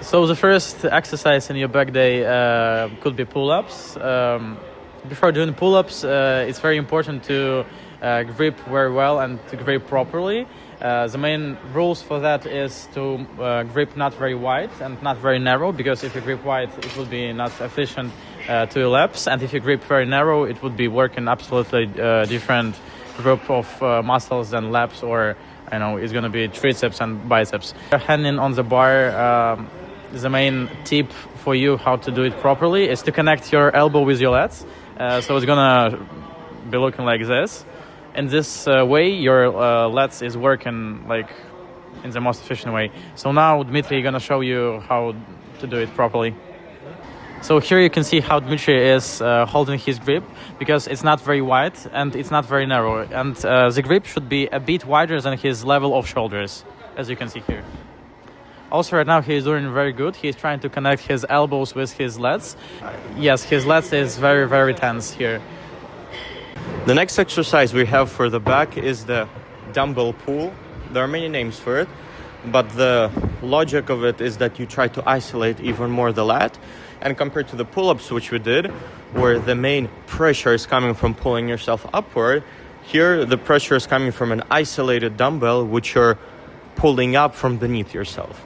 So the first exercise in your back day could be pull-ups. Before doing pull-ups, it's very important to grip very well and to grip properly. The main rules for that is to grip not very wide and not very narrow, because if you grip wide, it will be not efficient to your laps, and if you grip very narrow, it would be working absolutely different group of muscles than laps, or it's going to be triceps and biceps. Handing on the bar, the main tip for you how to do it properly is to connect your elbow with your lats. So it's gonna be looking like this. In this way, your lats is working like in the most efficient way. So now Dmitry is gonna show you how to do it properly. So here you can see how Dmitry is holding his grip, because it's not very wide and it's not very narrow. And the grip should be a bit wider than his level of shoulders, as you can see here. Also, right now, he is doing very good. He's trying to connect his elbows with his lats. Yes, his lats is very, very tense here. The next exercise we have for the back is the dumbbell pull. There are many names for it, but the logic of it is that you try to isolate even more the lat. And compared to the pull-ups, which we did, where the main pressure is coming from pulling yourself upward, here the pressure is coming from an isolated dumbbell, which you're pulling up from beneath yourself.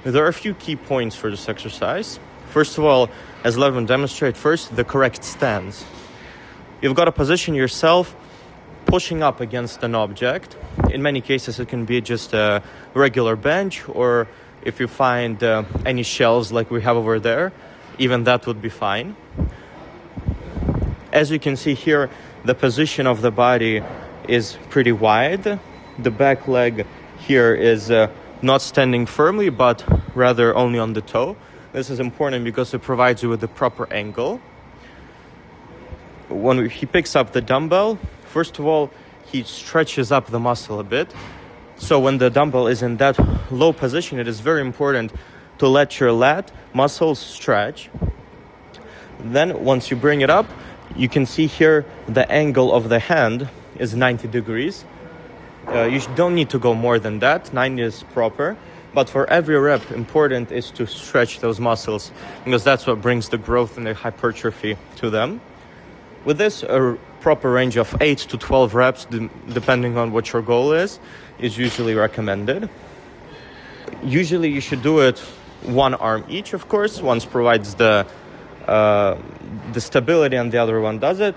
There are a few key points for this exercise. First of all, as Lev will demonstrate, first, the correct stance. You've got to position yourself pushing up against an object. In many cases, it can be just a regular bench, or if you find any shelves like we have over there, even that would be fine. As you can see here, the position of the body is pretty wide. The back leg here is not standing firmly, but rather only on the toe. This is important because it provides you with the proper angle. When he picks up the dumbbell, first of all, he stretches up the muscle a bit. So when the dumbbell is in that low position, it is very important to let your lat muscles stretch. Then once you bring it up, you can see here the angle of the hand is 90 degrees. You don't need to go more than that. 90 is proper. But for every rep, important is to stretch those muscles, because that's what brings the growth and the hypertrophy to them. With this, a proper range of 8 to 12 reps, depending on what your goal is usually recommended. Usually you should do it one arm each, of course. One provides the stability and the other one does it.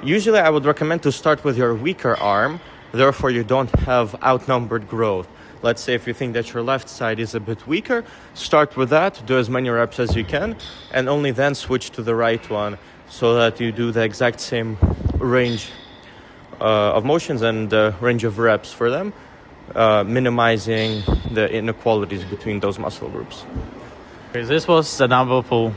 Usually I would recommend to start with your weaker arm, therefore you don't have outnumbered growth. Let's say if you think that your left side is a bit weaker, start with that, do as many reps as you can, and only then switch to the right one, so that you do the exact same range of motions and range of reps for them, minimizing the inequalities between those muscle groups. This was the dumbbell pull.